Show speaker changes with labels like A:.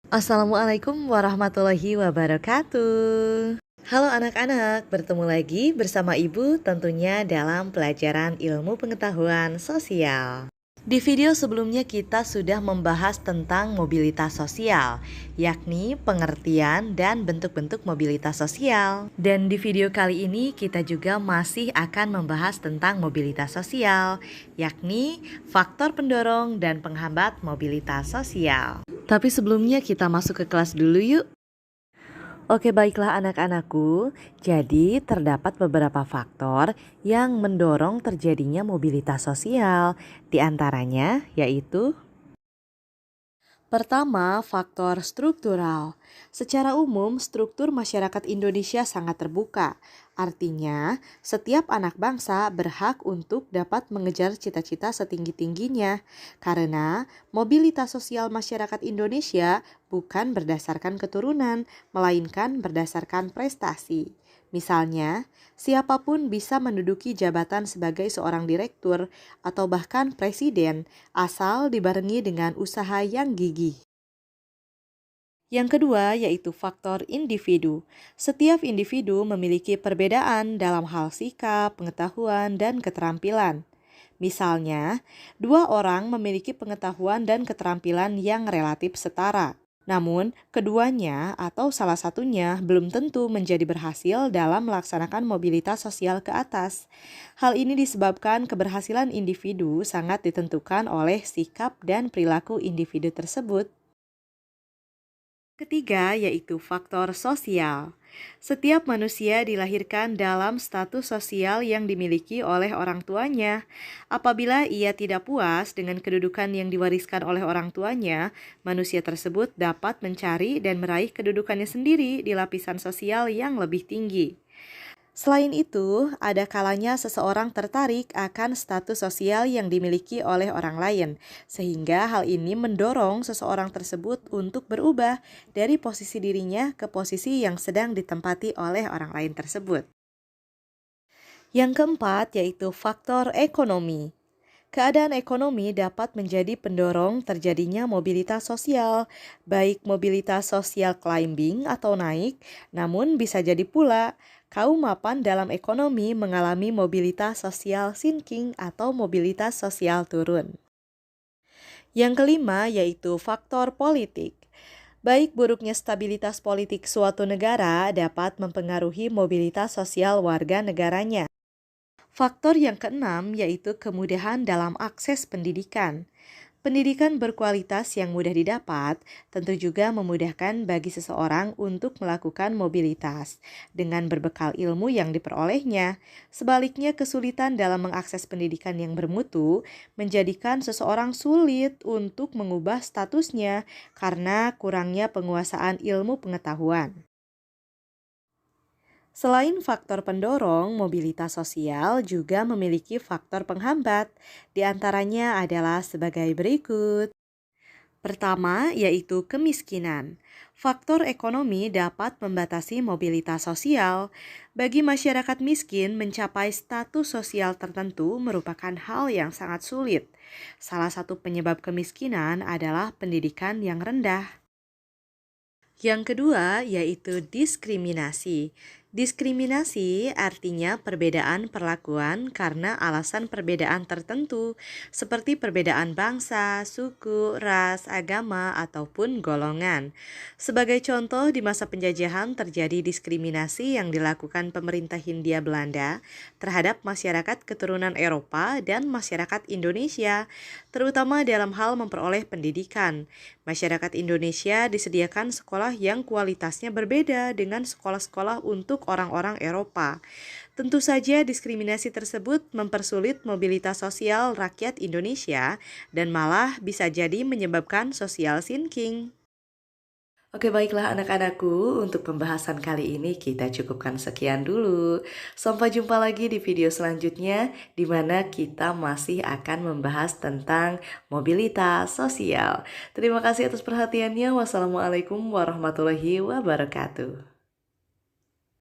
A: Assalamualaikum warahmatullahi wabarakatuh. Halo anak-anak, bertemu lagi bersama Ibu tentunya dalam pelajaran ilmu pengetahuan sosial. Di video sebelumnya kita sudah membahas tentang mobilitas sosial, yakni pengertian dan bentuk-bentuk mobilitas sosial. Dan di video kali ini kita juga masih akan membahas tentang mobilitas sosial, yakni faktor pendorong dan penghambat mobilitas sosial. Tapi sebelumnya kita masuk ke kelas dulu yuk. Oke, baiklah anak-anakku. Jadi terdapat beberapa faktor yang mendorong terjadinya mobilitas sosial. Di antaranya yaitu pertama, faktor struktural. Secara umum, struktur masyarakat Indonesia sangat terbuka. Artinya, setiap anak bangsa berhak untuk dapat mengejar cita-cita setinggi-tingginya. Karena mobilitas sosial masyarakat Indonesia bukan berdasarkan keturunan, melainkan berdasarkan prestasi. Misalnya, siapapun bisa menduduki jabatan sebagai seorang direktur atau bahkan presiden asal dibarengi dengan usaha yang gigih. Yang kedua yaitu faktor individu. Setiap individu memiliki perbedaan dalam hal sikap, pengetahuan, dan keterampilan. Misalnya, dua orang memiliki pengetahuan dan keterampilan yang relatif setara. Namun, keduanya atau salah satunya belum tentu menjadi berhasil dalam melaksanakan mobilitas sosial ke atas. Hal ini disebabkan keberhasilan individu sangat ditentukan oleh sikap dan perilaku individu tersebut. Ketiga yaitu faktor sosial. Setiap manusia dilahirkan dalam status sosial yang dimiliki oleh orang tuanya. Apabila ia tidak puas dengan kedudukan yang diwariskan oleh orang tuanya, manusia tersebut dapat mencari dan meraih kedudukannya sendiri di lapisan sosial yang lebih tinggi. Selain itu, ada kalanya seseorang tertarik akan status sosial yang dimiliki oleh orang lain, sehingga hal ini mendorong seseorang tersebut untuk berubah dari posisi dirinya ke posisi yang sedang ditempati oleh orang lain tersebut. Yang keempat yaitu faktor ekonomi. Keadaan ekonomi dapat menjadi pendorong terjadinya mobilitas sosial, baik mobilitas sosial climbing atau naik, namun bisa jadi pula kaum mapan dalam ekonomi mengalami mobilitas sosial sinking atau mobilitas sosial turun. Yang kelima yaitu faktor politik. Baik buruknya stabilitas politik suatu negara dapat mempengaruhi mobilitas sosial warga negaranya. Faktor yang keenam yaitu kemudahan dalam akses pendidikan. Pendidikan berkualitas yang mudah didapat tentu juga memudahkan bagi seseorang untuk melakukan mobilitas dengan berbekal ilmu yang diperolehnya. Sebaliknya, kesulitan dalam mengakses pendidikan yang bermutu menjadikan seseorang sulit untuk mengubah statusnya karena kurangnya penguasaan ilmu pengetahuan. Selain faktor pendorong, mobilitas sosial juga memiliki faktor penghambat. Di antaranya adalah sebagai berikut. Pertama, yaitu kemiskinan. Faktor ekonomi dapat membatasi mobilitas sosial. Bagi masyarakat miskin, mencapai status sosial tertentu merupakan hal yang sangat sulit. Salah satu penyebab kemiskinan adalah pendidikan yang rendah. Yang kedua yaitu diskriminasi. Diskriminasi artinya perbedaan perlakuan karena alasan perbedaan tertentu seperti perbedaan bangsa, suku, ras, agama, ataupun golongan. Sebagai contoh, di masa penjajahan terjadi diskriminasi yang dilakukan pemerintah Hindia Belanda terhadap masyarakat keturunan Eropa dan masyarakat Indonesia, terutama dalam hal memperoleh pendidikan. Masyarakat Indonesia disediakan sekolah yang kualitasnya berbeda dengan sekolah-sekolah untuk orang-orang Eropa. Tentu saja diskriminasi tersebut mempersulit mobilitas sosial rakyat Indonesia dan malah bisa jadi menyebabkan social sinking. Oke, baiklah anak-anakku, untuk pembahasan kali ini kita cukupkan sekian dulu. Sampai jumpa lagi di video selanjutnya di mana kita masih akan membahas tentang mobilitas sosial. Terima kasih atas perhatiannya. Wassalamualaikum warahmatullahi wabarakatuh.